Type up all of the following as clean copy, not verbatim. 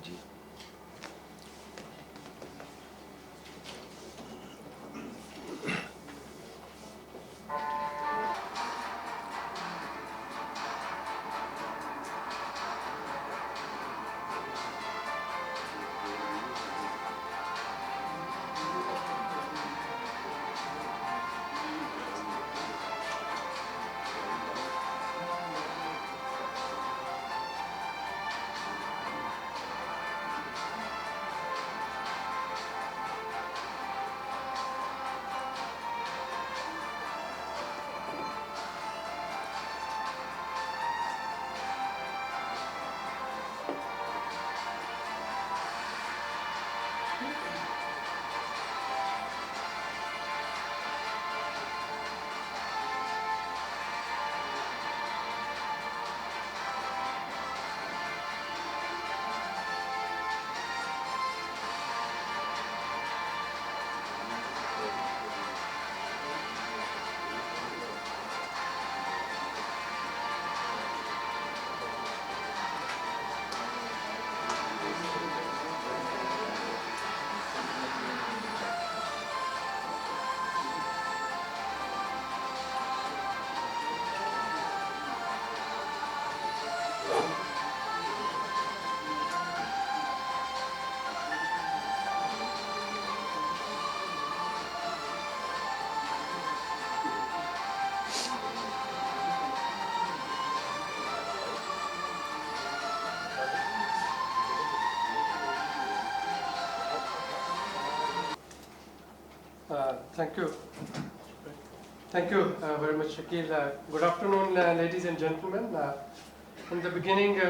Ji. Thank you. Thank you very much, Shakil. Good afternoon, ladies and gentlemen. In the beginning,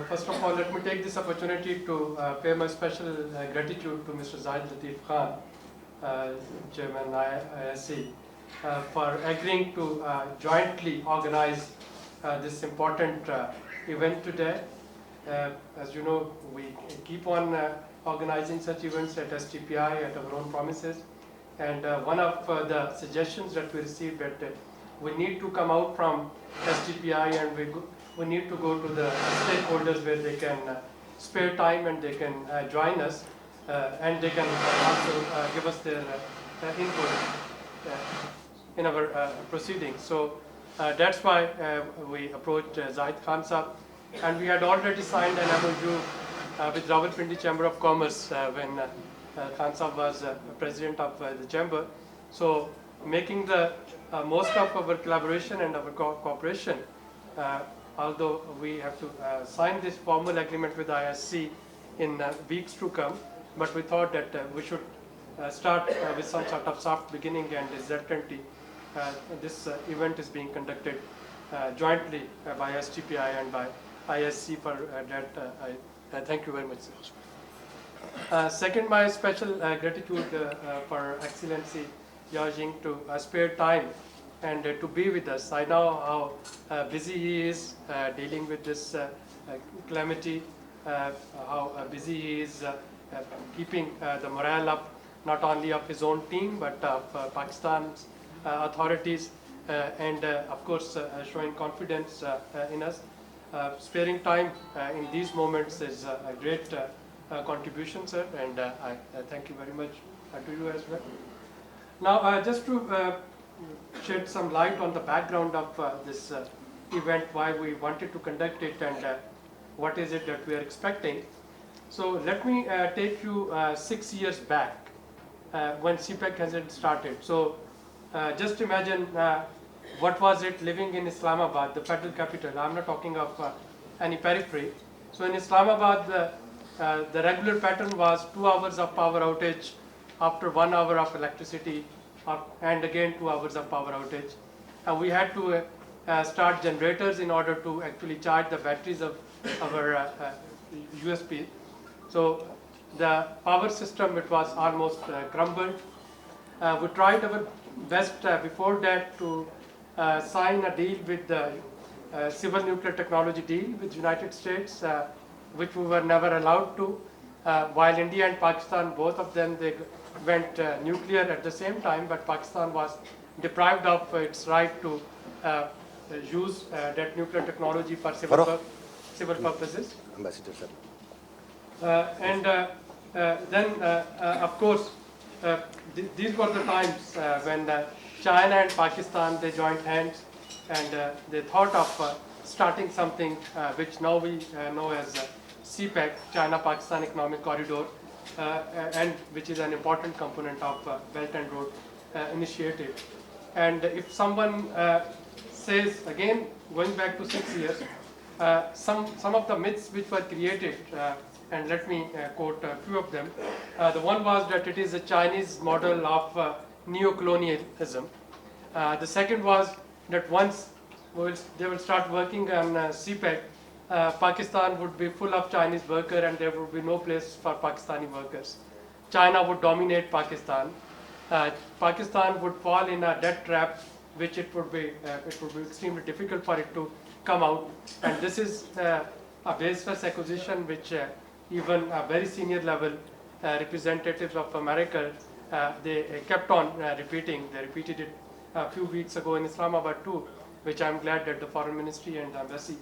first of all, let me take this opportunity to pay my special gratitude to Mr. Zahid Latif Khan, Chairman ISC, for agreeing to jointly organize this important event today. As you know, we keep on organizing such events at Sdpi at our own promises. And one of the suggestions that we received that we need to come out from Sdpi and we need to go to the stakeholders where they can spare time and they can join us and they can also give us their input in our proceedings. So that's why we approached Zahid Khan Sahab, and we had already signed an MOU with Rawalpindi Chamber of Commerce when Khan Sahab was president of the chamber. So making the most of our collaboration and our cooperation, although we have to sign this formal agreement with ISC in weeks to come, but we thought that we should start with some sort of soft beginning, and resultantly this event is being conducted jointly by Sdpi and by ISC. For that I thank you very much, sir. Second, my special gratitude for Excellency Yao Jing to spare time and to be with us. I know how busy he is dealing with this calamity, how busy he is keeping the morale up, not only of his own team, but of Pakistan's authorities, and of course showing confidence in us. Sparing time in these moments is a great contribution, sir, and I thank you very much to you as well. Now, just to shed some light on the background of this event, why we wanted to conduct it, and what is it that we are expecting. So let me take you 6 years back when CPEC has started. So just imagine what was it living in Islamabad, the federal capital. I'm not talking of any periphery. So in Islamabad, the regular pattern was 2 hours of power outage, after 1 hour of electricity, and again 2 hours of power outage. And we had to start generators in order to actually charge the batteries of our USP. So the power system, it was almost crumbled. We tried our best before that to sign a deal with the civil nuclear technology deal with United States, which we were never allowed to. While India and Pakistan, both of them, they went nuclear at the same time, but Pakistan was deprived of its right to use that nuclear technology for civil purposes. Ambassador, sir. Of course, these were the times when China and Pakistan, they joined hands and they thought of starting something which now we know as CPEC, China-Pakistan Economic Corridor, and which is an important component of Belt and Road Initiative. And if someone says, again, going back to 6 years, some of the myths which were created, and let me quote a few of them. The one was that it is a Chinese model of neo-colonialism. The second was that once they will start working on CPEC, Pakistan would be full of Chinese workers and there would be no place for Pakistani workers. China would dominate Pakistan. Pakistan would fall in a debt trap, which it would be extremely difficult for it to come out. And this is a baseless accusation which even very senior level representatives of America, they kept on repeating. They repeated it a few weeks ago in Islamabad too, which I'm glad that the Foreign Ministry and the Embassy,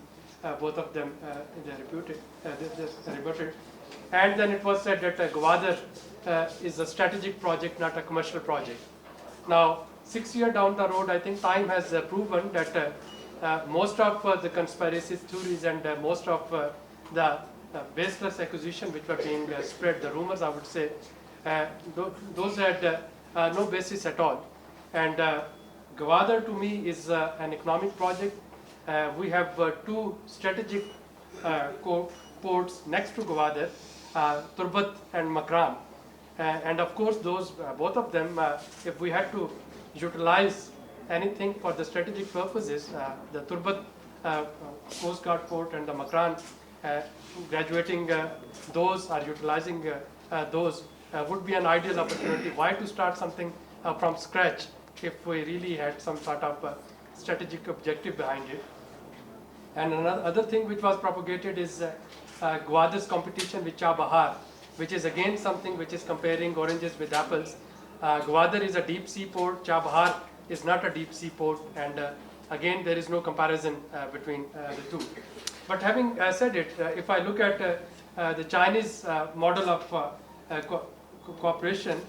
both of them, they rebutted. And then it was said that Gwadar is a strategic project, not a commercial project. Now, 6 years down the road, I think time has proven that most of the conspiracy theories and most of the baseless accusation which were being spread, the rumors, I would say, those had no basis at all. And Gwadar to me is an economic project. We have two strategic ports next to Gwadar, Turbat and Makran. And of course, those both of them, if we had to utilize anything for the strategic purposes, the Turbat Coast Guard port and the Makran, graduating those or utilizing those would be an ideal opportunity. Why to start something from scratch if we really had some sort of strategic objective behind it? And another thing which was propagated is Gwadar's competition with Chabahar, which is again something which is comparing oranges with apples. Gwadar is a deep sea port, Chabahar is not a deep sea port, and again there is no comparison between the two. But having said it, if I look at the Chinese model of cooperation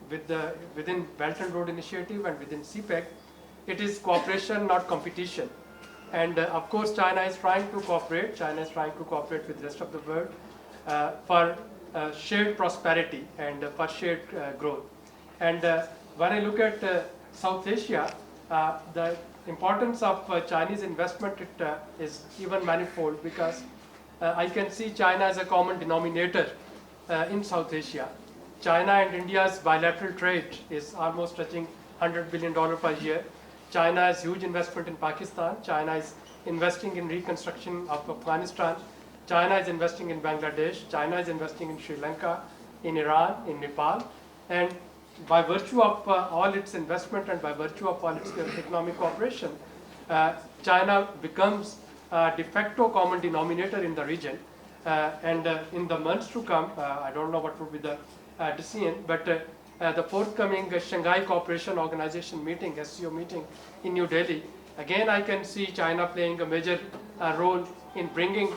within Belt and Road Initiative and within CPEC, it is cooperation, not competition. And of course, China is trying to cooperate. China is trying to cooperate with the rest of the world for shared prosperity and for shared growth. And when I look at South Asia, the importance of Chinese investment is even manifold, because I can see China as a common denominator in South Asia. China and India's bilateral trade is almost touching $100 billion per year. China has huge investment in Pakistan. China is investing in reconstruction of Afghanistan. China is investing in Bangladesh. China is investing in Sri Lanka, in Iran, in Nepal. And by virtue of all its investment and by virtue of all its economic cooperation, China becomes a de facto common denominator in the region. And in the months to come, I don't know what would be the decision, but the forthcoming Shanghai Cooperation Organization meeting, SCO meeting in New Delhi, again I can see China playing a major role in bringing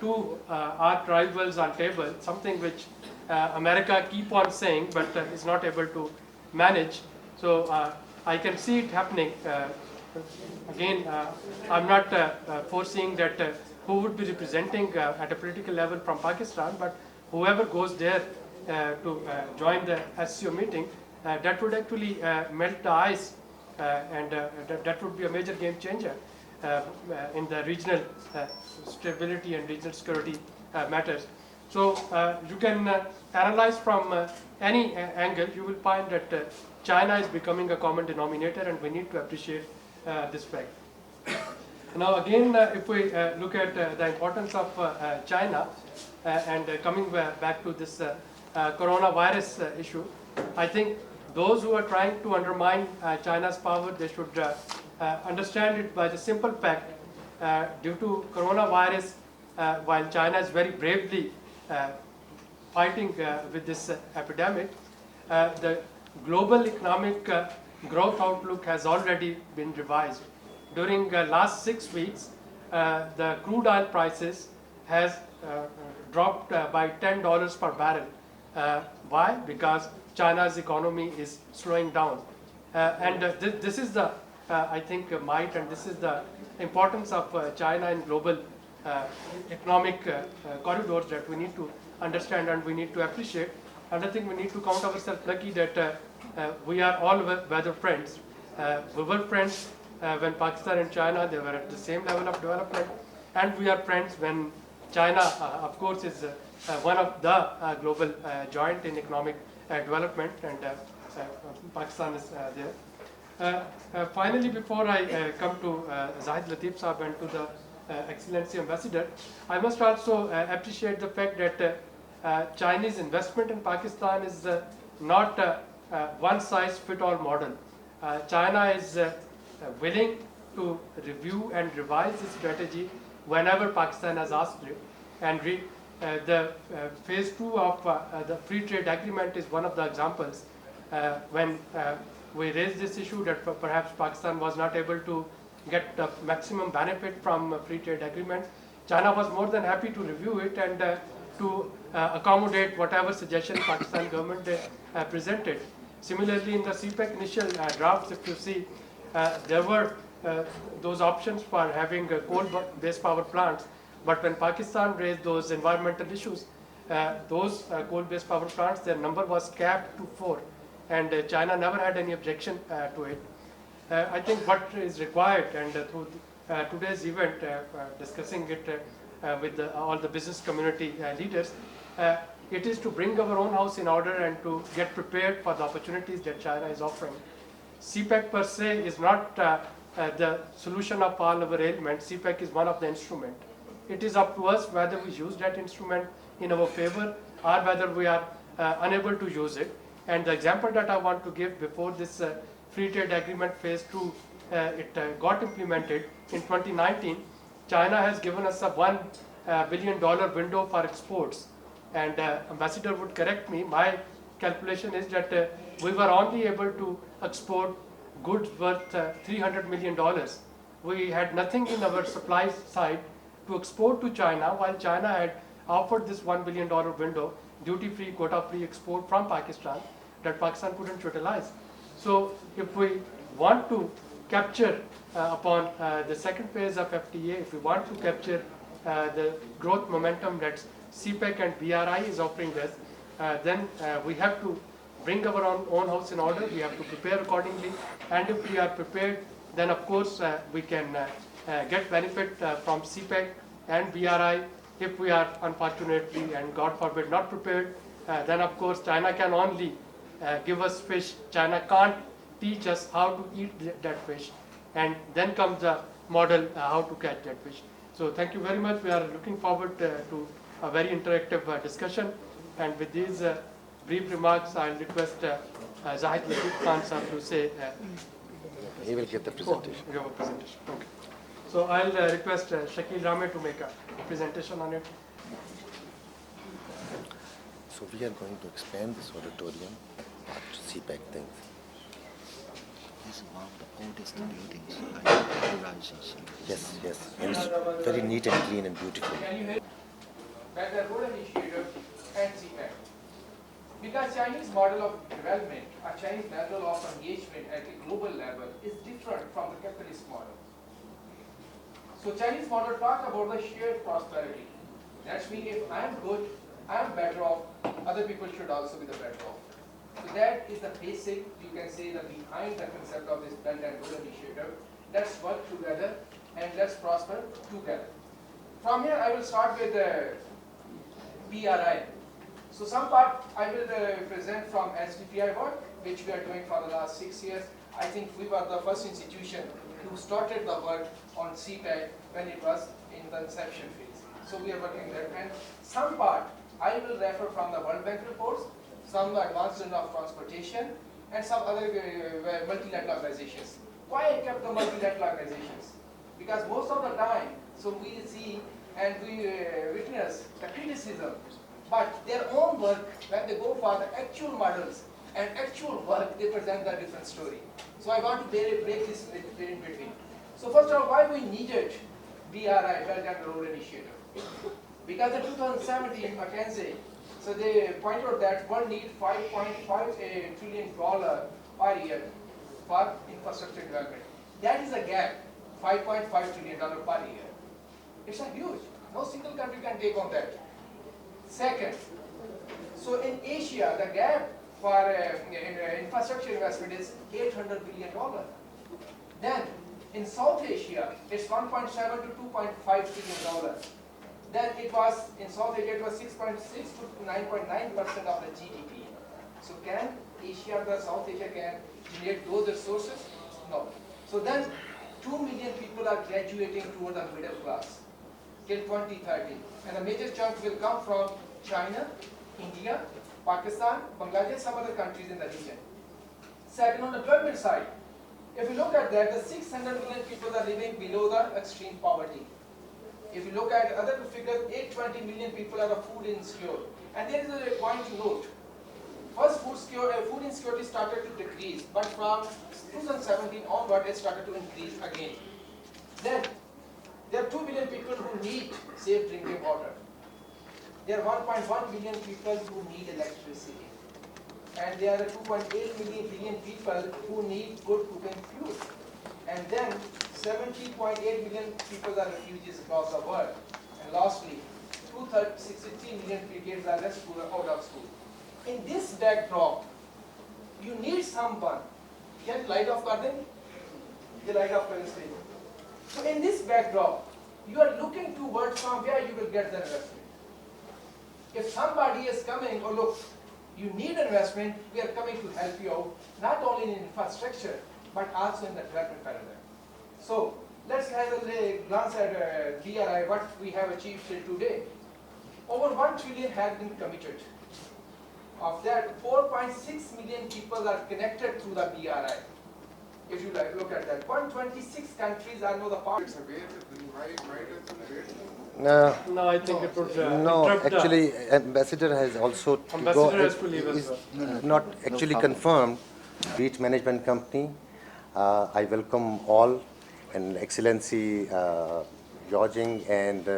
two arch rivals on table, something which America keep on saying but is not able to manage. So I can see it happening. Again, I'm not foreseeing that who would be representing at a political level from Pakistan, but whoever goes there to join the SCO meeting, that would actually melt the ice, and that would be a major game changer in the regional stability and regional security matters. So you can analyze from any angle, you will find that China is becoming a common denominator, and we need to appreciate this fact. Now again, if we look at the importance of China, and coming back to this coronavirus issue, I think those who are trying to undermine China's power, they should understand it by the simple fact, due to coronavirus, while China is very bravely fighting with this epidemic, the global economic growth outlook has already been revised. During last 6 weeks, the crude oil prices has dropped by $10 per barrel. Why? Because China's economy is slowing down. This is the, I think, might, and this is the importance of China in global economic corridors that we need to understand and we need to appreciate. And I think we need to count ourselves lucky that we are all weather friends. We were friends when Pakistan and China, they were at the same level of development. And we are friends when China, of course, is one of the global giant in economic development, and Pakistan is there. Finally, before I come to Zahid Latif Saab and to the Excellency Ambassador, I must also appreciate the fact that Chinese investment in Pakistan is not one-size-fits-all model. China is willing to review and revise its strategy whenever Pakistan has asked it. And the phase 2 of the free trade agreement is one of the examples when we raised this issue that perhaps Pakistan was not able to get the maximum benefit from a free trade agreement. China was more than happy to review it and to accommodate whatever suggestion Pakistan government presented. Similarly, in the CPEC initial drafts, if you see, there were those options for having coal-based power plants, but when Pakistan raised those environmental issues, those coal-based power plants, their number was capped to 4, and China never had any objection to it. I think what is required, and through today's event, discussing it with all the business community leaders, it is to bring our own house in order and to get prepared for the opportunities that China is offering. CPEC per se is not the solution of all our ailments. CPEC is one of the instruments. It is up to us whether we use that instrument in our favor or whether we are unable to use it. And the example that I want to give before this free trade agreement phase 2 got implemented in 2019, China has given us a $1 billion window for exports. And Ambassador would correct me, my calculation is that we were only able to export goods worth $300 million. We had nothing in our supply side to export to China, while China had offered this $1 billion window, duty-free, quota-free export from Pakistan, that Pakistan couldn't utilize. So if we want to capture upon the second phase of FTA, if we want to capture the growth momentum that CPEC and BRI is offering us, then we have to bring our own house in order. We have to prepare accordingly, and if we are prepared, then of course we can get benefit from CPEC and BRI. If we are unfortunately and God forbid not prepared, then of course China can only give us fish. China can't teach us how to eat that fish, and then comes the model how to catch that fish. So thank you very much. We are looking forward to a very interactive discussion, and with these brief remarks, I'll request Zahid Latif Khan sir to say. He will give the presentation. Give a presentation. Okay. So I'll request Shakil Rame to make a presentation on it. So we are going to expand this auditorium to CPEC things. This is one of the oldest buildings in Yes, yes. And it's very neat and clean and beautiful. Can you hear? When the road initiative and CPEC. Because Chinese model of development, or Chinese model of engagement at a global level is different from the capitalist model. So Chinese model talk about the shared prosperity. That means if I am good, I am better off, other people should also be the better off. So that is the basic, you can say, the behind the concept of this Belt and Road Initiative. Let's work together and let's prosper together. From here, I will start with BRI. So some part I will present from Sdpi work, which we are doing for the last 6 years. I think we were the first institution who started the work on CPEC when it was in the inception phase. So we are working there. And some part I will refer from the World Bank reports, some advancement of transportation, and some other multilateral organizations. Why I kept the multilateral organizations? Because most of the time, so we see and we witness the criticism, but their own work, when they go for the actual models and actual work, they present a different story. So I want to break this in between. So first of all, why we needed BRI, Belt and Road Initiative? Because in 2017, McKinsey, so they pointed out that one need $5.5 trillion per year for infrastructure development. That is a gap, $5.5 trillion per year. It's a huge. No single country can take on that. Second, so in Asia, the gap for infrastructure investment is $800 billion. Then in South Asia, it's 1.7 to 2.5 trillion dollars. Then it was in South Asia, it was 6.6 to 9.9% of the GDP. So can Asia, the South Asia can generate those resources? No. So then 2 million people are graduating toward the middle class till 2030. And a major chunk will come from China, India, Pakistan, Bangladesh, some other countries in the region. Second, on the development side, if you look at that, the 600 million people are living below the extreme poverty. If you look at other figures, 820 million people are food insecure. And there is a point to note. First, food insecurity started to decrease, but from 2017 onward, it started to increase again. Then, there are 2 billion people who need safe drinking water. There are 1.1 billion people who need electricity. And there are 2.8 billion people who need good cooking fuel. And then 70.8 million people are refugees across the world. And lastly, 263 million kids are left out of school. In this backdrop, you need someone. Can light off garden? The light off current stage. So in this backdrop, you are looking towards from where you will get the investment. If somebody is coming, oh look, you need investment, we are coming to help you out, not only in infrastructure, but also in the development paradigm. So, let's have a glance at BRI, what we have achieved till today. Over 1 trillion has been committed. Of that, 4.6 million people are connected through the BRI. If you look at that, 126 countries are now the part. No, I think it would No, interrupt, actually, Ambassador has also to go. Ambassador has to leave as is well. not actually confirmed. Beach Management Company. I welcome all, and Excellency Georging and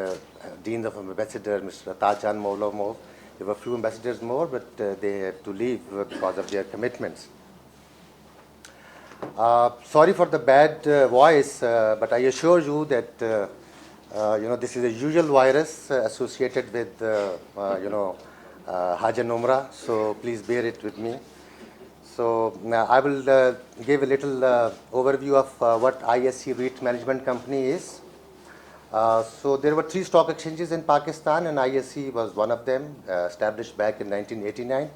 Dean of Ambassador, Mr. Tajan Moulamov. There were few ambassadors more, but they had to leave because of their commitments. Sorry for the bad voice, but I assure you that this is a usual virus associated with Hajj and Umrah, so please bear it with me. So now I will give a little overview of what ISC REIT Management Company is. So there were 3 stock exchanges in Pakistan, and ISC was one of them, established back in 1989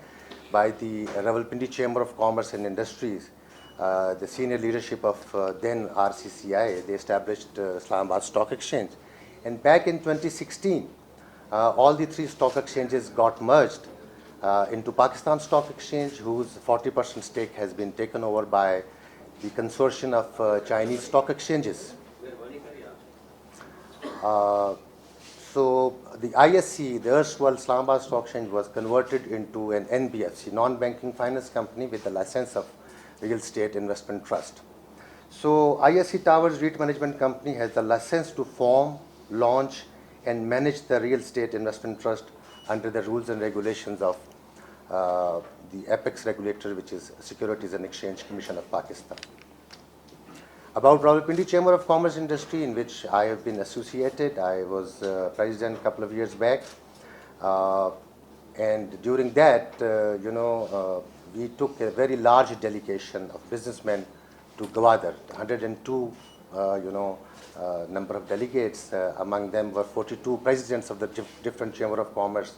by the Rawalpindi Chamber of Commerce and Industries. The senior leadership of then RCCI, they established Islamabad Stock Exchange. And back in 2016, all the 3 stock exchanges got merged into Pakistan Stock Exchange, whose 40% stake has been taken over by the consortium of Chinese stock exchanges. So the ISC, the erstwhile Islamabad Stock Exchange, was converted into an NBFC, non-banking finance company, with the license of Real Estate Investment Trust. So ISC Towers REIT Management Company has the license to form, launch, and manage the Real Estate Investment Trust under the rules and regulations of the apex regulator, which is Securities and Exchange Commission of Pakistan. About Rawalpindi Chamber of Commerce Industry, in which I have been associated, I was president a couple of years back, and during that, we took a very large delegation of businessmen to Gwadar. 102, number of delegates. Among them were 42 presidents of the different Chamber of Commerce,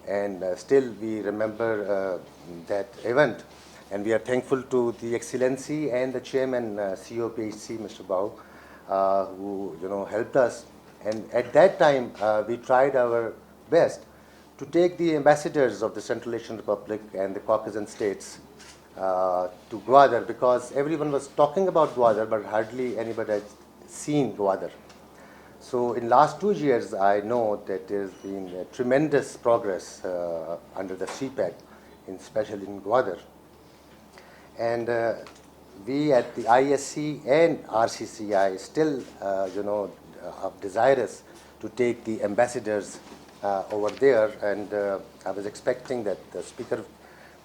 and still we remember that event. And we are thankful to the Excellency and the Chairman, COPHC, Mr. Bau, who helped us. And at that time, we tried our best to take the ambassadors of the Central Asian Republic and the Caucasian states to Gwadar, because everyone was talking about Gwadar, but hardly anybody had seen Gwadar. So in last 2 years, I know that there has been tremendous progress under the CPEC, especially in Gwadar. And we at the ISC and RCCI still, are desirous to take the ambassadors over there, and I was expecting that the speaker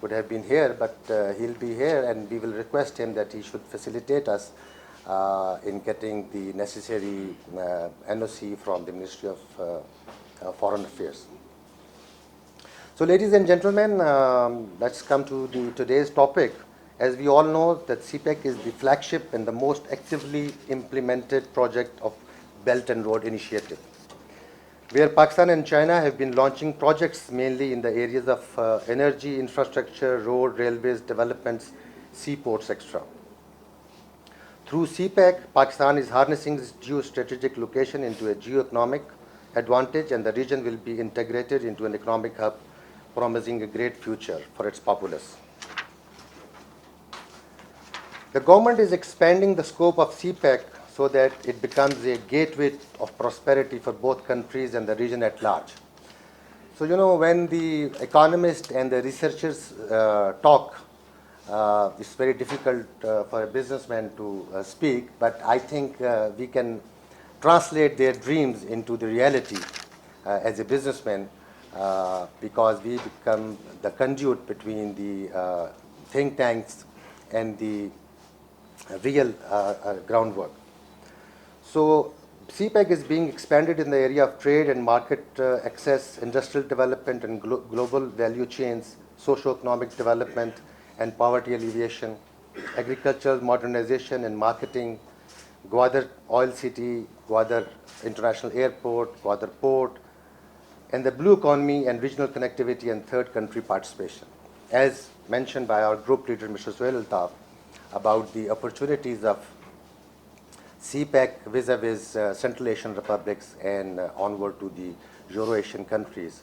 would have been here, but he'll be here, and we will request him that he should facilitate us in getting the necessary NOC from the Ministry of Foreign Affairs. So, ladies and gentlemen, let's come to today's topic. As we all know, that CPEC is the flagship and the most actively implemented project of Belt and Road Initiative, where Pakistan and China have been launching projects mainly in the areas of energy, infrastructure, road, railways, developments, seaports, etc. Through CPEC, Pakistan is harnessing its geostrategic location into a geo-economic advantage, and the region will be integrated into an economic hub, promising a great future for its populace. The government is expanding the scope of CPEC so that it becomes a gateway of prosperity for both countries and the region at large. So, when the economists and the researchers talk, it's very difficult for a businessman to speak, but I think we can translate their dreams into the reality as a businessman, because we become the conduit between the think tanks and the real groundwork. So, CPEC is being expanded in the area of trade and market access, industrial development and global value chains, socio-economic development and poverty alleviation, agricultural modernization and marketing, Gwadar Oil City, Gwadar International Airport, Gwadar Port, and the blue economy and regional connectivity and third country participation. As mentioned by our group leader, Mr. Suhail Altaf, about the opportunities of CPEC vis-a-vis Central Asian republics and onward to the Euro-Asian countries.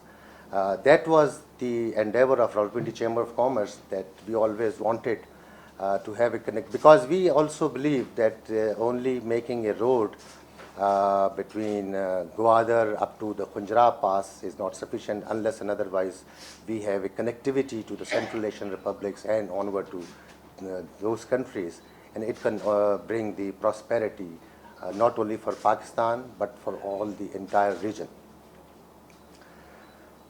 That was the endeavor of Rawalpindi Chamber of Commerce, that we always wanted to have a connect, because we also believe that only making a road between Gwadar up to the Khunjra Pass is not sufficient unless and otherwise we have a connectivity to the Central Asian republics and onward to those countries, and it can bring the prosperity not only for Pakistan but for all the entire region.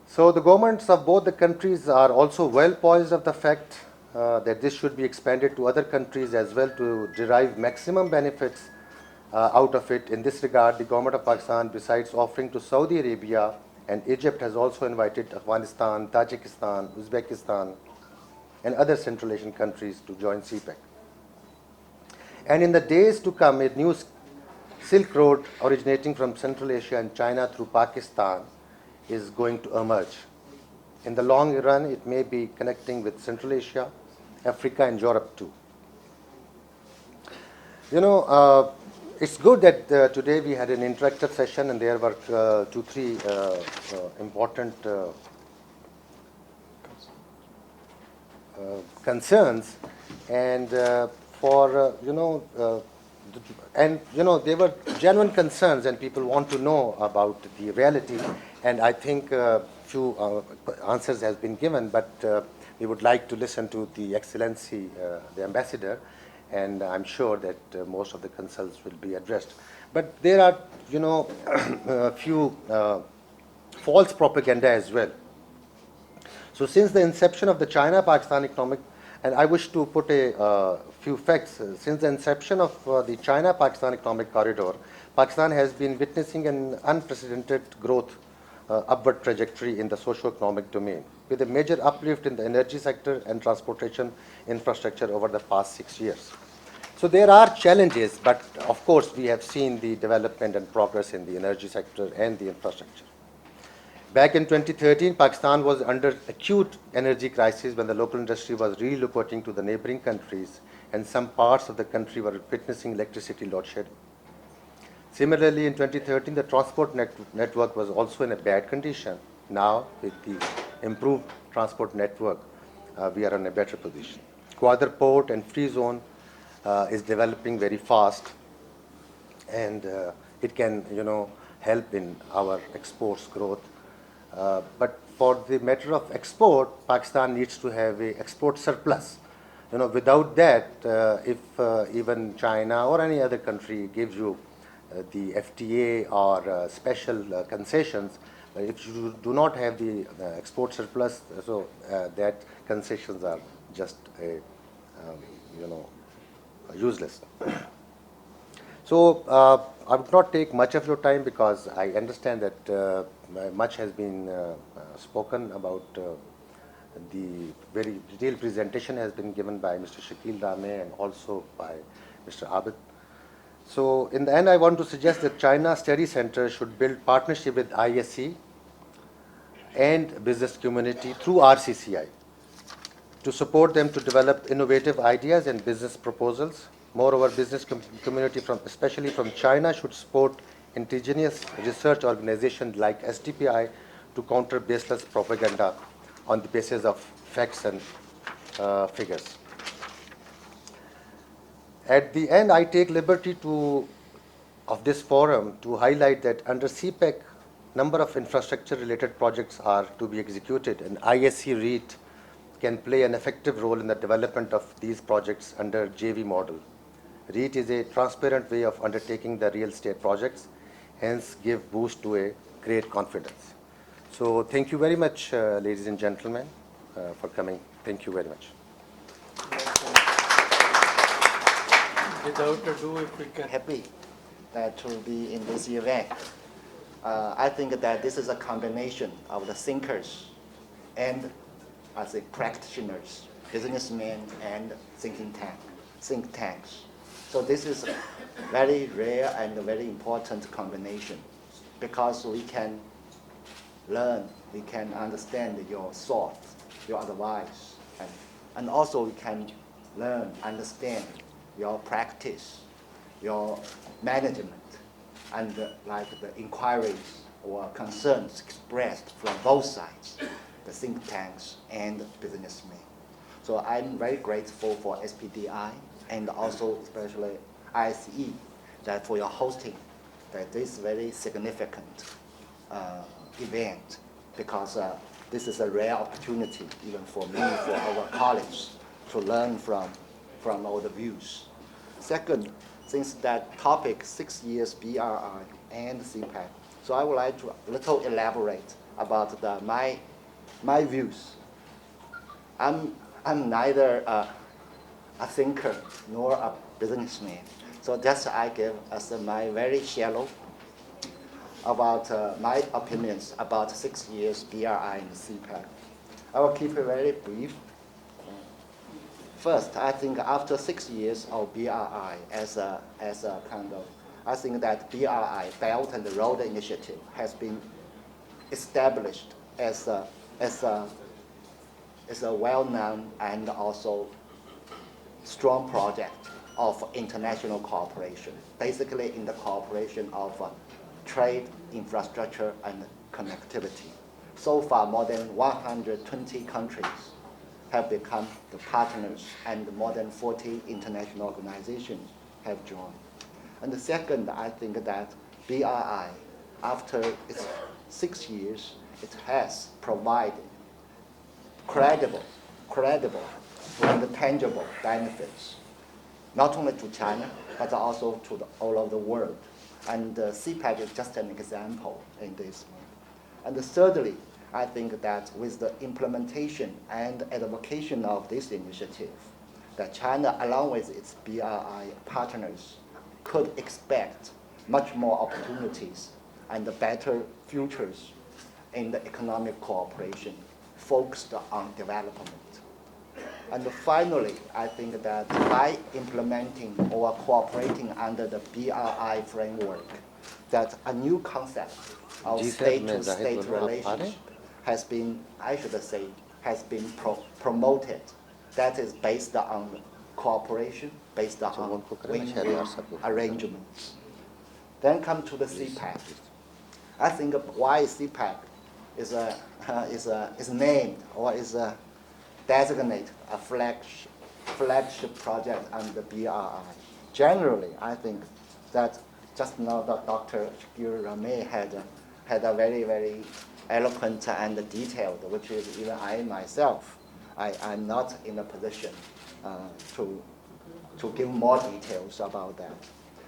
So the governments of both the countries are also well poised of the fact that this should be expanded to other countries as well to derive maximum benefits out of it. In this regard, the government of Pakistan, besides offering to Saudi Arabia and Egypt, has also invited Afghanistan, Tajikistan, Uzbekistan, and other Central Asian countries to join CPEC. And in the days to come, a new Silk Road originating from Central Asia and China through Pakistan is going to emerge. In the long run, it may be connecting with Central Asia, Africa, and Europe too. It's good that today we had an interactive session, and there were 2-3 important concerns, and there were genuine concerns, and people want to know about the reality, and I think few answers has been given, but we would like to listen to the Excellency, the Ambassador, and I'm sure that most of the concerns will be addressed. But there are, a few false propaganda as well. So since the inception of the China-Pakistan economic, and I wish to put a few facts, since the inception of the China-Pakistan economic corridor, Pakistan has been witnessing an unprecedented growth upward trajectory in the socio-economic domain, with a major uplift in the energy sector and transportation infrastructure over the past 6 years. So there are challenges, but of course we have seen the development and progress in the energy sector and the infrastructure. Back in 2013, Pakistan was under acute energy crisis when the local industry was relocating to the neighboring countries, and some parts of the country were witnessing electricity load shedding. Similarly, in 2013, the transport network was also in a bad condition. Now, with the improved transport network, we are in a better position. Gwadar Port and Free Zone is developing very fast, and it can, help in our exports growth. But for the matter of export, Pakistan needs to have an export surplus. Without that, if even China or any other country gives you the FTA or special concessions, if you do not have the export surplus, so that concessions are just you know, useless. So I would not take much of your time because I understand that much has been spoken about. The very detailed presentation has been given by Mr. Shakil Rame and also by Mr. Abid. So in the end, I want to suggest that China Study Center should build partnership with ISC and business community through RCCI to support them to develop innovative ideas and business proposals. Moreover, business community, especially from China, should support indigenous research organizations like Sdpi to counter baseless propaganda on the basis of facts and figures. At the end, I take liberty of this forum to highlight that under CPEC, number of infrastructure-related projects are to be executed, and ISC REIT can play an effective role in the development of these projects under JV model. REIT is a transparent way of undertaking the real estate projects, hence give boost to a great confidence. So thank you very much, ladies and gentlemen, for coming. Thank you very much. Without ado, if we can. Happy to be in this event. I think that this is a combination of the thinkers and, I say, practitioners, businessmen, and think tanks. So this is a very rare and very important combination because we can learn, we can understand your thoughts, your advice, and also we can learn, understand your practice, your management, and like the inquiries or concerns expressed from both sides, the think tanks and businessmen. So I'm very grateful for SPDI and also especially ISE that for your hosting that this very significant event because this is a rare opportunity even for me, for our colleagues to learn from all the views. Second, since that topic, 6 years BRI and CPEC, so I would like to a little elaborate about my views. I'm neither a thinker nor a businessman, so just I give us my very shallow about my opinions about 6 years BRI and CPEC. I will keep it very brief. First, I think after 6 years of BRI as a kind of, I think that BRI, Belt and Road Initiative, has been established as a well-known and also strong project of international cooperation, basically in the cooperation of trade, infrastructure, and connectivity. So far, more than 120 countries have become the partners, and more than 40 international organizations have joined. And the second, I think that BRI, after its 6 years, it has provided credible and tangible benefits, not only to China, but also to all of the world. And CPEC is just an example in this one. And thirdly, I think that with the implementation and advocation of this initiative, that China, along with its BRI partners, could expect much more opportunities and better futures in the economic cooperation focused on development. And finally, I think that by implementing or cooperating under the BRI framework, that a new concept of state-to-state relationship has been, I should say, has been promoted. That is based on cooperation, based on win-win arrangements. Then come to the CPEC. I think why CPEC is named or is designated a flagship project under BRI. Generally, I think that just now that Dr. Shakil Rame had a very, very eloquent and detailed, which is even I myself, I'm not in a position to give more details about that.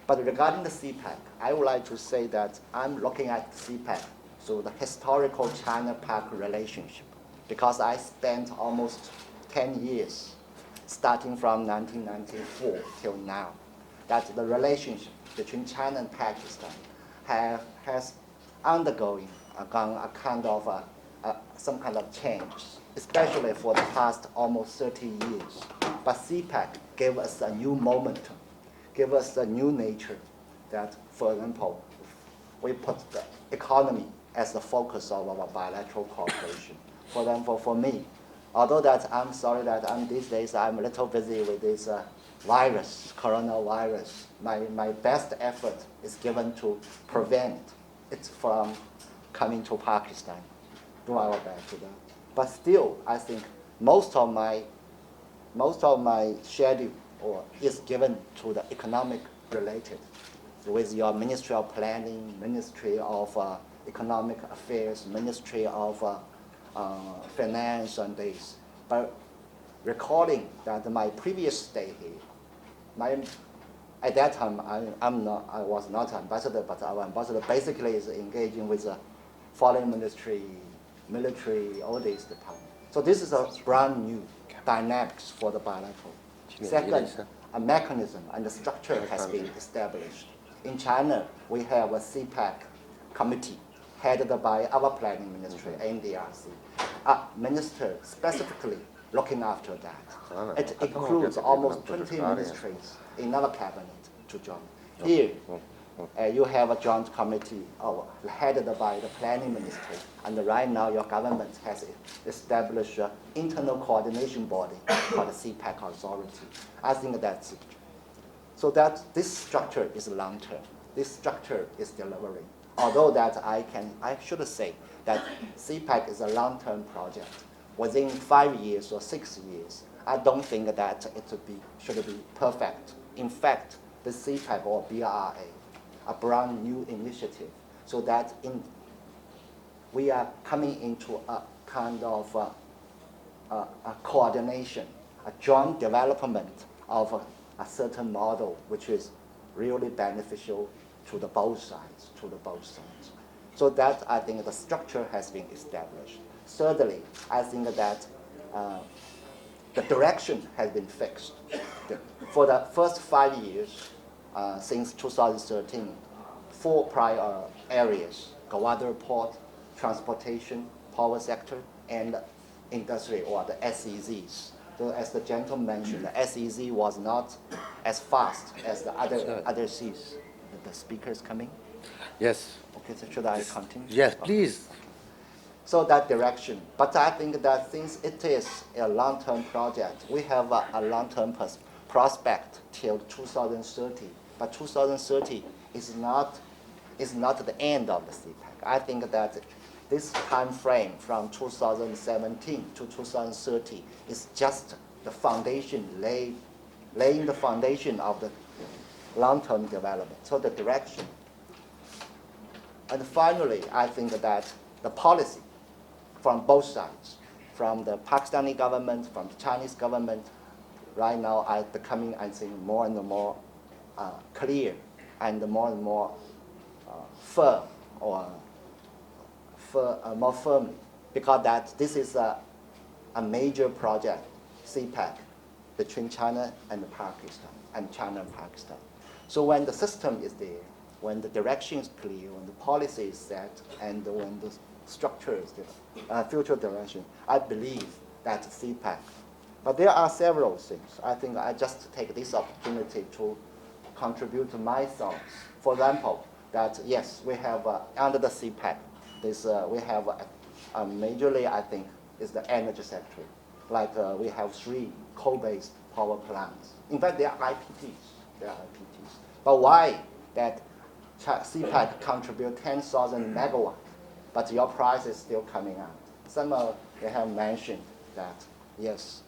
But regarding the CPEC, I would like to say that I'm looking at CPEC through the historical China-Pak relationship, because I spent almost 10 years, starting from 1994 till now, that the relationship between China and Pakistan has undergoing a kind of some kind of change, especially for the past almost 30 years. But CPEC gave us a new momentum, gave us a new nature that, for example, we put the economy as the focus of our bilateral cooperation. For example, for me, although that I'm sorry that these days I'm a little busy with this virus, coronavirus, my best effort is given to prevent it from coming to Pakistan. Do our best to that. But still, I think most of my schedule is given to the economic related, with your Ministry of Planning, Ministry of Economic Affairs, Ministry of Finance and this. But recalling that my previous stay here, at that time I was not ambassador, but our ambassador basically is engaging with the foreign ministry, military, all these departments. So this is a brand new dynamics for the bilateral. Second, a mechanism and a structure has been established. In China, we have a CPEC committee headed by our planning ministry, NDRC, a minister specifically looking after that. It includes almost 20 ministries in our cabinet to join. Here, you have a joint committee headed by the planning ministry, and right now your government has established an internal coordination body called the CPEC Authority. I think that's it. So that this structure is long-term. This structure is delivering. Although that I should say that CPEC is a long-term project. Within 5 years or 6 years, I don't think that it should be perfect. In fact, the CPEC or BRA, a brand new initiative, so that we are coming into a kind of a coordination, a joint development of a certain model which is really beneficial to the both sides, So that, I think, the structure has been established. Thirdly, I think that the direction has been fixed. For the first 5 years, since 2013, 4 prior areas: Gwadar Port, transportation, power sector, and industry, or the SEZs. So as the gentleman mentioned, the SEZ was not as fast as the other Cs. The speaker is coming? Yes. Okay, so should I continue? Yes, please. So that direction. But I think that since it is a long-term project, we have a long-term prospect till 2030. But 2030 is not the end of the CPEC. I think that this time frame from 2017 to 2030 is just the foundation, laying the foundation of the long-term development, so the direction. And finally, I think that the policy from both sides, from the Pakistani government, from the Chinese government, right now are becoming, I think, more and more clear and more firm, or more firmly, because that this is a major project, CPEC, between China and Pakistan, and China and Pakistan. So when the system is there, when the direction is clear, when the policy is set, and when the structure is there, future direction, I believe that CPEC. But there are several things. I think I just take this opportunity to contribute to my thoughts. For example, that yes, we have under the CPEC, we have majorly, I think, is the energy sector. Like we have 3 coal-based power plants. In fact, they are IPPs. But why that CPEC contribute 10,000 megawatts, but your price is still coming out? Some they have mentioned that, yes,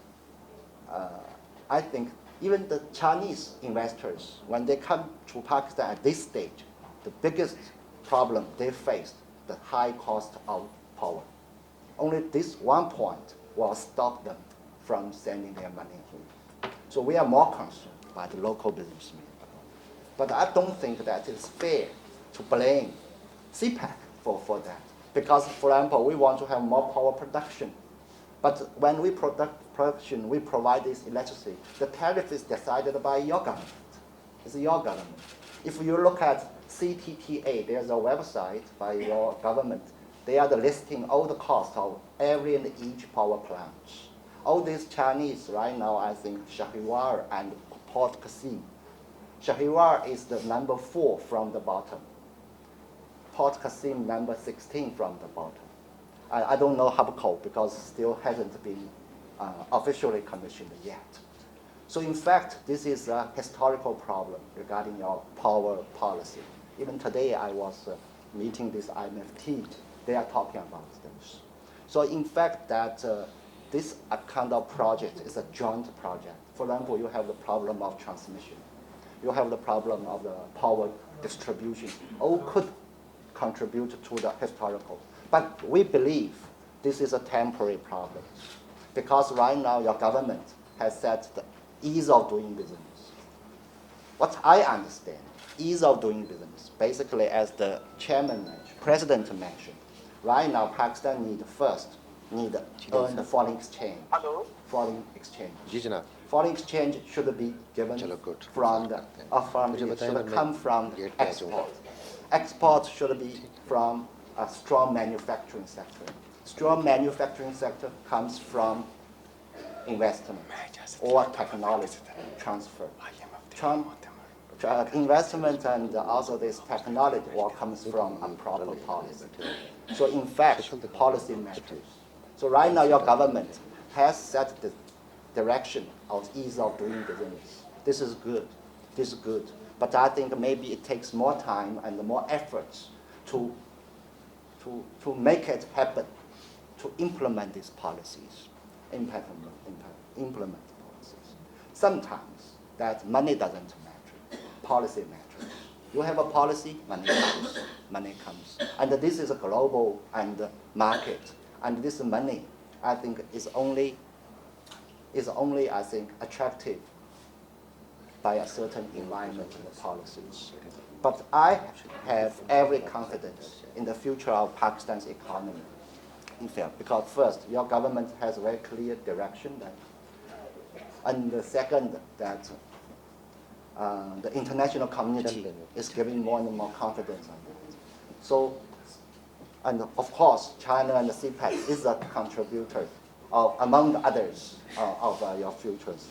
I think even the Chinese investors, when they come to Pakistan at this stage, the biggest problem they faced, the high cost of power. Only this one point will stop them from sending their money here. So we are more concerned by the local businessmen. But I don't think that it's fair to blame CPEC for that. Because, for example, we want to have more power production. But when we production, we provide this electricity. The tariff is decided by your government. It's your government. If you look at Sdpi, there's a website by your government. They are listing all the costs of every and each power plant. All these Chinese right now, I think Shahiwar and Port Qasim. Shahiwar is the number 4 from the bottom. Port Qasim number 16 from the bottom. I don't know Hubco because still hasn't been officially commissioned yet. So in fact, this is a historical problem regarding your power policy. Even today, I was meeting this IMFT. They are talking about this. So in fact, that this kind of project is a joint project. For example, you have the problem of transmission. You have the problem of the power distribution. All could contribute to the historical. But we believe this is a temporary problem because right now your government has set the ease of doing business. What I understand, ease of doing business, basically as the chairman mentioned, president mentioned, right now Pakistan need earn the foreign exchange. Hello? Foreign exchange. जी जनाब Foreign exchange should be given चलो, good. from the मुझे बताएं should मैं come from gate पे आ export. Export should be from a strong manufacturing sector. Strong manufacturing sector comes from investment or technology transfer. Investment and also this technology all comes from a proper policy. So in fact, policy matters. So right now your government has set the direction of ease of doing business. This is good. This is good. But I think maybe it takes more time and more efforts to make it happen, to implement these policies, implement policies. Sometimes that money doesn't matter, policy matters. You have a policy, money comes. And this is a global and market. And this money, I think, is only I think, attractive by a certain environmental policies. But I have every confidence in the future of Pakistan's economy. In fact, because first, your government has a very clear direction, and the second, that the international community is giving more and more confidence on that. So, and of course, China and the Sdpi is a contributor of, among the others, of your futures.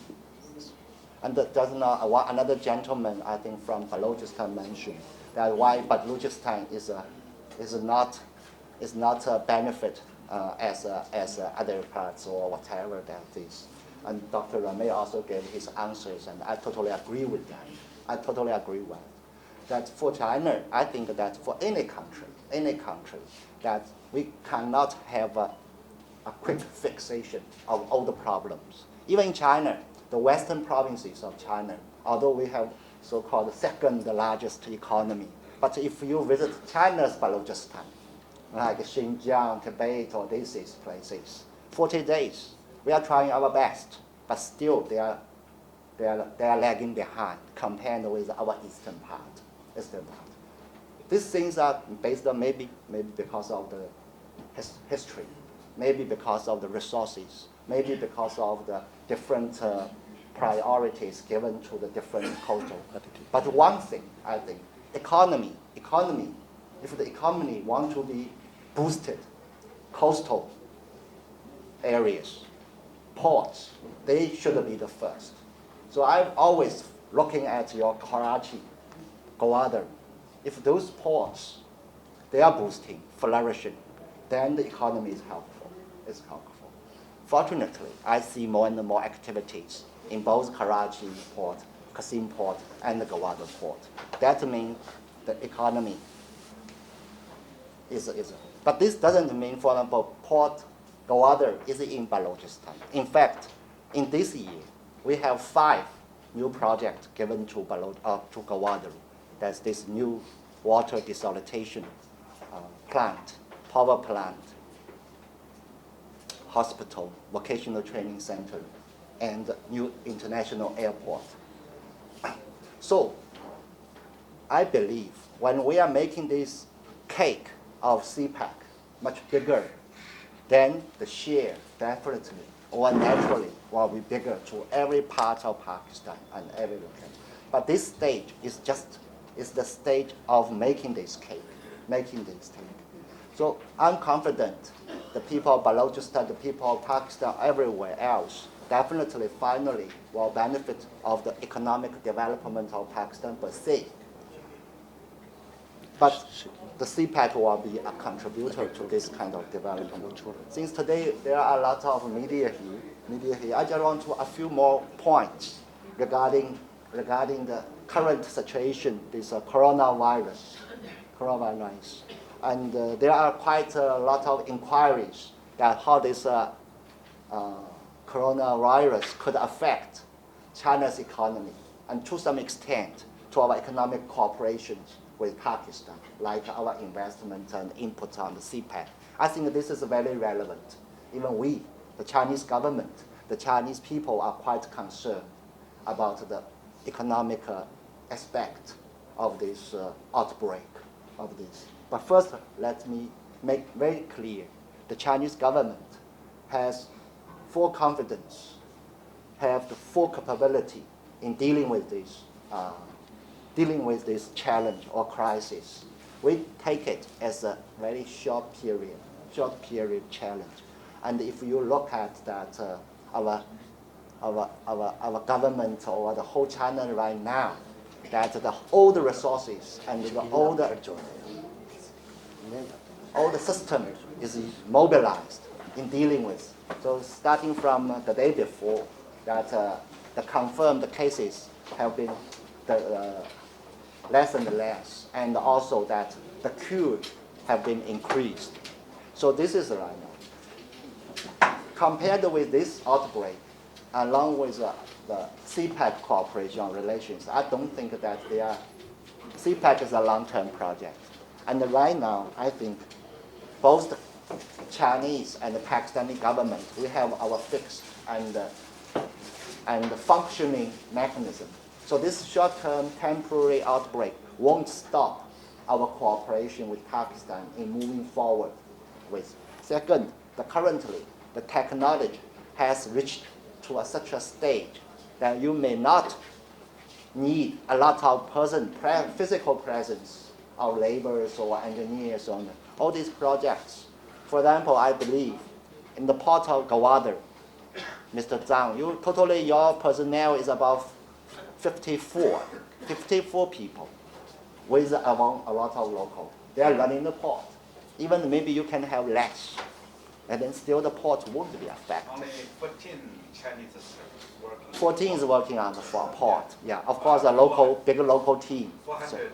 And there's another gentleman, I think, from Balochistan mentioned that why Balochistan is not a benefit as other parts or whatever that is. And Dr. Ramey also gave his answers, and I totally agree with that. I totally agree with that. For China, I think that for any country, that we cannot have a quick fixation of all the problems. Even in China, the western provinces of China, although we have so-called second largest economy, but if you visit China's Balochistan, like Xinjiang, Tibet, or these places, 40 days, we are trying our best, but still they are lagging behind compared with our eastern part. These things are based on maybe because of the history, maybe because of the resources, maybe because of the different priorities given to the different coastal. But one thing, I think, economy, if the economy want to be boosted, coastal areas, ports, they should be the first. So I'm always looking at your Karachi, Gwadar. If those ports, they are boosting, flourishing, then the economy is helpful. Fortunately, I see more and more activities in both Karachi port, Qasim port, and the Gwadar port. That means the economy is. But this doesn't mean, for example, Port Gwadar is in Balochistan. In fact, in this year, we have 5 new projects given to Gwadar. That's this new water desalination plant, power plant, hospital, vocational training center, and new international airport. So I believe when we are making this cake of CPAC, much bigger, then the share definitely or naturally will be bigger to every part of Pakistan and every location. But this stage is the stage of making this cake. So I'm confident the people of Balochistan, the people of Pakistan, everywhere else, definitely finally will benefit of the economic development of Pakistan per se. But the CPEC will be a contributor to this kind of development. Since today there are a lot of media here, I just want to a few more points regarding the current situation, this coronavirus. And there are quite a lot of inquiries that how this coronavirus could affect China's economy, and to some extent to our economic cooperation with Pakistan, like our investment and input on the CPEC. I think this is very relevant. Even we, the Chinese government, the Chinese people are quite concerned about the economic aspect of this outbreak of this. But first, let me make very clear, the Chinese government has full confidence, have the full capability in dealing with this challenge or crisis. We take it as a very short period challenge. And if you look at that, our government or the whole China right now, that all the resources and all the system is mobilized in dealing with. So starting from the day before, that the confirmed cases have been less and less, and also that the cures have been increased. So this is right now. Compared with this outbreak, along with the CPEC cooperation relations, I don't think that CPEC is a long-term project. And right now, I think both the Chinese and the Pakistani government, we have our fixed and functioning mechanism. So this short-term temporary outbreak won't stop our cooperation with Pakistan in moving forward with. Second, currently, the technology has reached to such a stage that you may not need a lot of physical presence of laborers or engineers on all these projects. For example, I believe in the port of Gwadar, Mr. Zhang, your personnel is about 54 people with a lot of local. They are running the port. Even maybe you can have less, and then still the port won't be affected. Only 14 Chinese working. 14 is working on the port. Yeah, of course, big local team. 400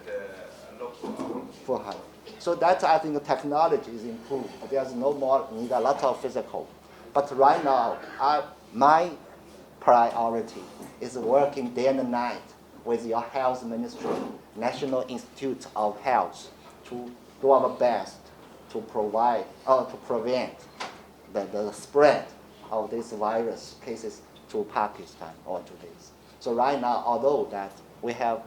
local. 400. So that I think the technology is improved. There's no more need a lot of physical. But right now, my priority is working day and night with your health ministry, National Institute of Health, to do our best to prevent the spread of this virus cases to Pakistan or to this. So right now, although that we have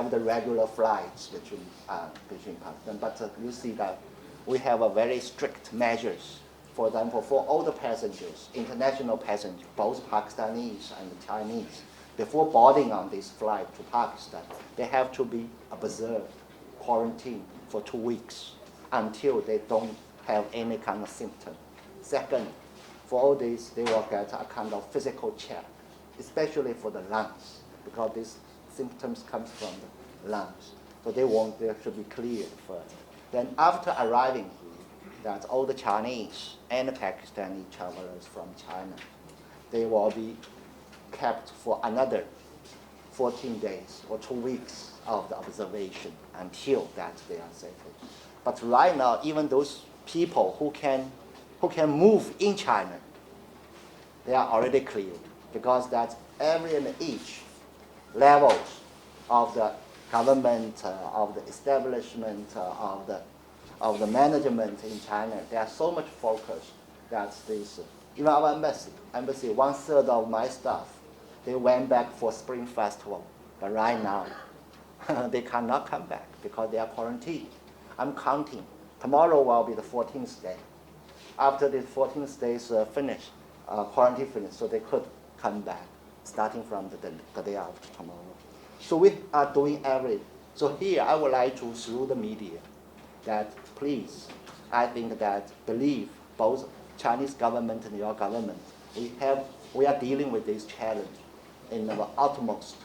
the regular flights between Pakistan, but you see that we have a very strict measures. For example, for all the passengers, international passengers, both Pakistanis and Chinese, before boarding on this flight to Pakistan, they have to be observed, quarantined for 2 weeks until they don't have any kind of symptom. Second, for all this, they will get a kind of physical check, especially for the lungs, because these symptoms come from the lungs. So they should be cleared first. Then after arriving here, that all the Chinese and Pakistani travelers from China, they will be kept for another 14 days or 2 weeks of the observation until that they are safe. But right now, even those people who can move in China, they are already cleared, because that every and each levels of the government, of the establishment, of the management in China, they are so much focused that this, even our embassy, 1/3 of my staff, they went back for Spring Festival. But right now, they cannot come back because they are quarantined. I'm counting Tomorrow will be the 14th day. After the 14th days quarantine finished, so they could come back, starting from the day after tomorrow. So we are doing everything. So here I would like to, through the media, that please, I think that believe both Chinese government and your government, we are dealing with this challenge in our utmost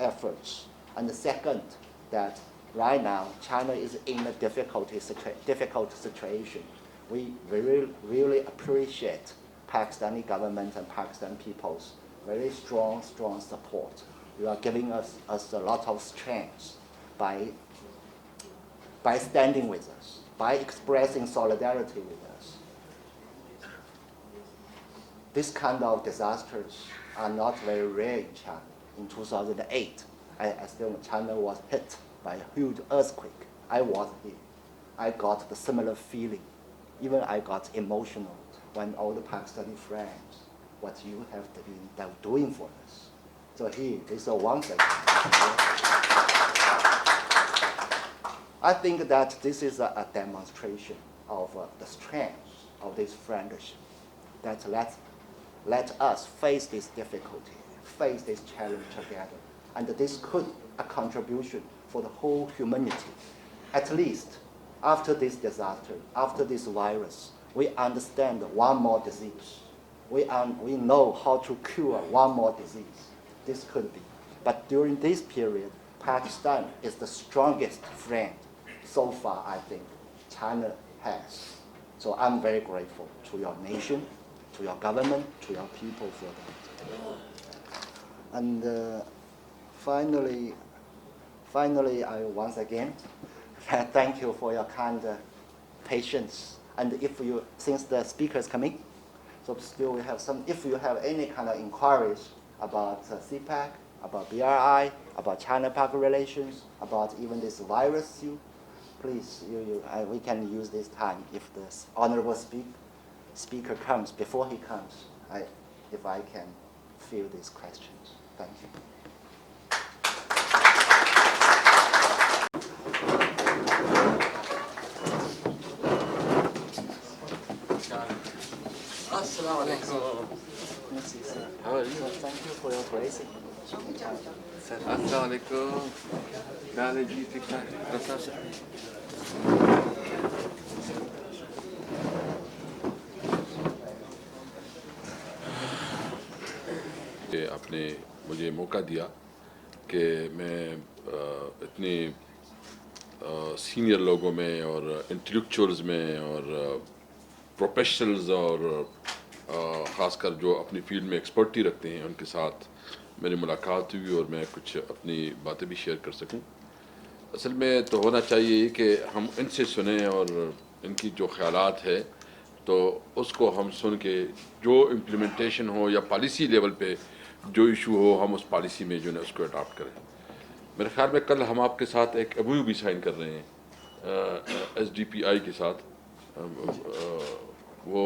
efforts. And the second, that right now China is in a difficult situation. We really appreciate Pakistani government and Pakistan people's very strong support. You are giving us a lot of strength by standing with us, by expressing solidarity with us. This kind of disasters are not very rare in China. In 2008, I still China was hit by a huge earthquake. I was here. I got the similar feeling. Even I got emotional when all the Pakistani friends, what you have been doing for us. So here is a one thing. I think that this is a demonstration of the strength of this friendship. That let us face this difficulty, face this challenge together. And this could be a contribution for the whole humanity. At least after this disaster, after this virus, we understand one more disease. We know how to cure one more disease. This could be. But during this period, Pakistan is the strongest friend so far, I think, China has. So I'm very grateful to your nation, to your government, to your people for that. And finally, I once again thank you for your kind patience. And since the speaker is coming, so still we have some, if you have any kind of inquiries about CPAC, about BRI, about China-Pak relations, about even this virus, please, we can use this time if the honorable speaker comes, before he comes, if I can field these questions. Thank you. Assalamu alaikum. How are you? Thank you for your blessing. Assalamu alaikum. Dale ji, ठीक ठाक? रखा से? आपने मुझे मौका दिया कि मैं इतने सीनियर लोगों में और इंटेलेक्चुअल्स में और प्रोफेशनल्स और ख़ासकर जो अपनी फील्ड में एक्सपर्टी रखते हैं उनके साथ मेरी मुलाकात हुई और मैं कुछ अपनी बातें भी शेयर कर सकूं। असल में तो होना चाहिए कि हम इनसे सुने और इनकी जो ख़यालात है तो उसको हम सुन के जो इम्प्लीमेंटेशन हो या पॉलिसी लेवल पे जो इशू हो हम उस पॉलिसी में जो है उसको अडॉप्ट करें। मेरे ख्याल में कल हम आपके साथ एक MOU भी साइन कर रहे हैं SDPI के साथ। वो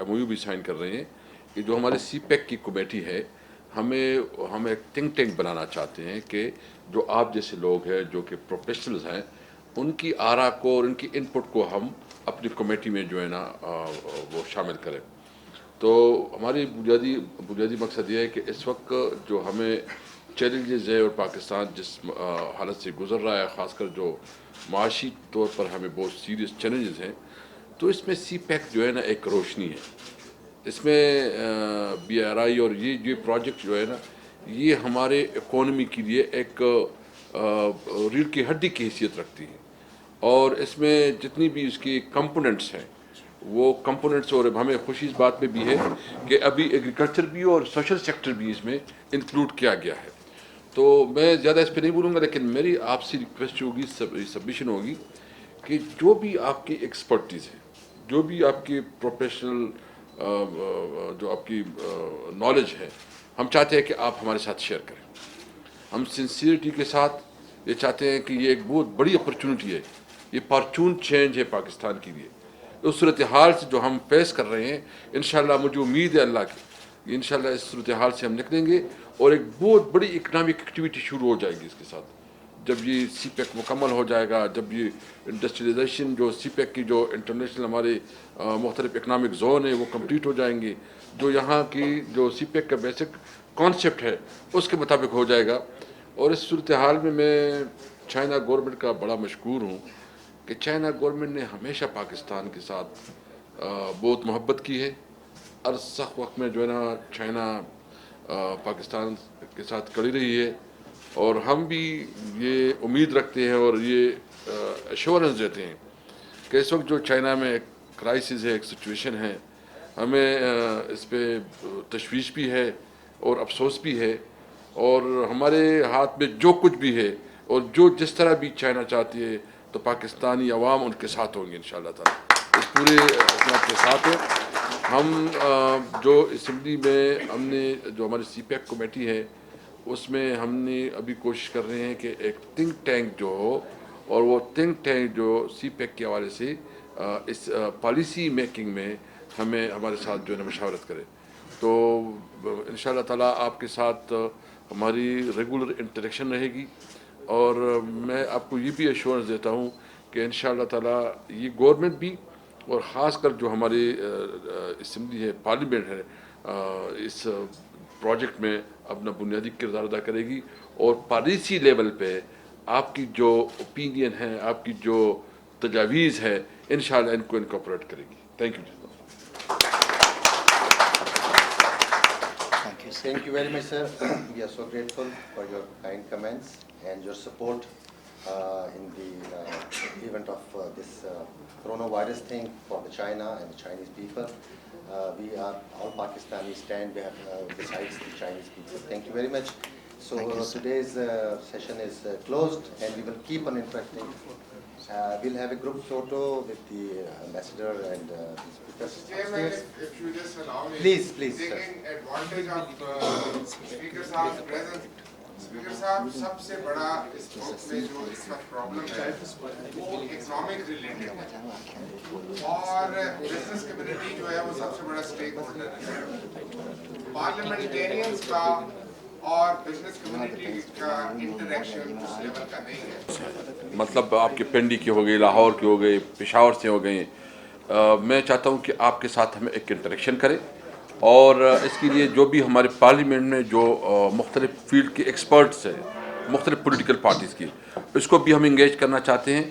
MOU भी साइन कर रहे हैं कि जो हमारे CPEC की कमेटी है हम एक थिंक टैंक बनाना चाहते हैं कि जो आप जैसे लोग हैं जो कि प्रोफेशनल्स हैं उनकी आरा को और उनकी इनपुट को हम अपनी कमेटी में जो है ना वो शामिल करें। तो हमारी बुनियादी मकसद ये है कि इस वक्त जो हमें चैलेंजेस है और पाकिस्तान जिस हालत से गुज़र रहा है, ख़ासकर जो माशी तौर पर हमें बहुत सीरियस चैलेंजेस हैं, तो इसमें CPEC जो है ना एक रोशनी है। इसमें BRI और ये प्रोजेक्ट जो है ना ये हमारे इकोनॉमी के लिए एक रीढ़ की हड्डी की हैसियत रखती है और इसमें जितनी भी इसकी कंपोनेंट्स हैं वो कंपोनेंट्स, और हमें खुशी इस बात में भी है कि अभी एग्रीकल्चर भी और सोशल सेक्टर भी इसमें इंक्लूड किया गया है। तो मैं ज़्यादा इस पर नहीं बोलूँगा, लेकिन मेरी आपसे रिक्वेस्ट होगी, सबमिशन होगी कि जो भी आपकी एक्सपर्टीज़ है, जो भी आपकी प्रोफेशनल जो आपकी नॉलेज है, हम चाहते हैं कि आप हमारे साथ शेयर करें। हम सिंसियरिटी के साथ ये चाहते हैं कि ये एक बहुत बड़ी अपॉर्चुनिटी है, ये फॉर्चून चेंज है पाकिस्तान के लिए। उस सूरत हाल से जो हम फेस कर रहे हैं, इंशाल्लाह मुझे उम्मीद है अल्लाह की, इंशाल्लाह इस सूरत हाल से हम निकलेंगे और एक बहुत बड़ी इकनॉमिक एक्टिविटी शुरू हो जाएगी इसके साथ। جب یہ سی پیک مکمل ہو جائے گا، جب یہ انڈسٹریلائزیشن جو سی پیک کی جو انٹرنیشنل ہمارے مختلف اکنامک زون ہیں وہ کمپلیٹ ہو جائیں گے، جو یہاں کی جو سی پیک کا بیسک کانسیپٹ ہے اس کے مطابق ہو جائے گا. اور اس صورتحال میں چائنا گورنمنٹ کا بڑا مشکور ہوں کہ چائنا گورنمنٹ نے ہمیشہ پاکستان کے ساتھ بہت محبت کی ہے. ہر سخت وقت میں جو ہے نا چائنا پاکستان کے ساتھ کڑی رہی ہے، اور ہم بھی یہ امید رکھتے ہیں اور یہ ایشورنس دیتے ہیں کہ اس وقت جو چائنا میں ایک کرائسس ہے، ایک سچویشن ہے، ہمیں اس پہ تشویش بھی ہے اور افسوس بھی ہے، اور ہمارے ہاتھ میں جو کچھ بھی ہے اور جو جس طرح بھی چائنا چاہتی ہے تو پاکستانی عوام ان کے ساتھ ہوں گے انشاءاللہ تعالی، اس پورے حکومت کے ساتھ ہیں. ہم جو اسمبلی میں ہم نے جو ہماری سی پیک کمیٹی ہے اس میں ہم نے ابھی کوشش کر رہے ہیں کہ ایک تھنک ٹینک جو ہو، اور وہ تھنک ٹینک جو سی پیک کے حوالے سے اس پالیسی میکنگ میں ہمیں ہمارے ساتھ جو ہے نا مشاورت کرے. تو انشاءاللہ تعالیٰ آپ کے ساتھ ہماری ریگولر انٹریکشن رہے گی، اور میں آپ کو یہ بھی ایشورنس دیتا ہوں کہ انشاءاللہ تعالیٰ یہ گورنمنٹ بھی اور خاص کر جو ہماری اسمبلی ہے، پارلیمنٹ ہے، اس پروجیکٹ میں اپنا بنیادی کردار ادا کرے گی، اور پالیسی لیول پہ آپ کی جو اوپینین ہے، آپ کی جو تجاویز ہے، انشاءاللہ ان کو انکارپوریٹ کرے گی. Thank you. Thank you very much, sir. We are so grateful for your kind comments and your support in the event of this coronavirus thing for the China and the Chinese people. We are all Pakistanis stand besides the Chinese people. Thank you very much. So today's session is closed, and we will keep on interacting. We'll have a group photo with the ambassador and the speakers. Chairman, if you just allow me. Please, sir. Taking advantage of Speaker Saab's presence. Speaker Saab, सबसे बड़ा इस वक्त में जो इस वक्त problem है वो इकोनॉमिक रिलेटेड है, और बिजनेस कम्युनिटी जो है वो सबसे बड़ा स्टेक होल्डर है. पार्लियामेंटेरियंस का और बिजनेस कम्युनिटी का इंटरेक्शन उस लेवल का नहीं है. مطلب آپ کے پنڈی کے ہو گئے، لاہور کے ہو گئے، پشاور سے ہو گئے. میں چاہتا ہوں کہ آپ کے ساتھ ہمیں ایک انٹریکشن کریں، اور اس کے لیے جو بھی ہمارے پارلیمنٹ میں جو مختلف فیلڈ کے ایکسپرٹس ہیں، مختلف پولیٹیکل پارٹیز کی، اس کو بھی ہم انگیج کرنا چاہتے ہیں.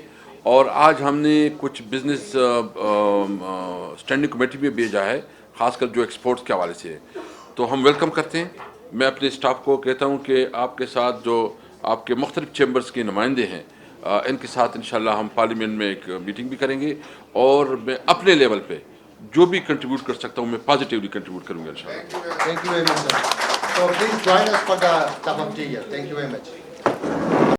اور آج ہم نے کچھ بزنس اسٹینڈنگ کمیٹی میں بھیجا ہے، خاص کر جو ایکسپورٹس کے حوالے سے ہے، تو ہم ویلکم کرتے ہیں. میں اپنے اسٹاف کو کہتا ہوں کہ آپ کے ساتھ جو آپ کے مختلف چیمبرز کے نمائندے ہیں ان کے ساتھ انشاءاللہ ہم پارلیمنٹ میں ایک میٹنگ بھی کریں گے، اور میں اپنے لیول پہ جو بھی کنٹریبیوٹ کر سکتا ہوں میں پازیٹیولی کنٹریبیوٹ کروں گا انشاءاللہ. Thank you very much, sir. So please join us for the cup of tea here. Thank you very much.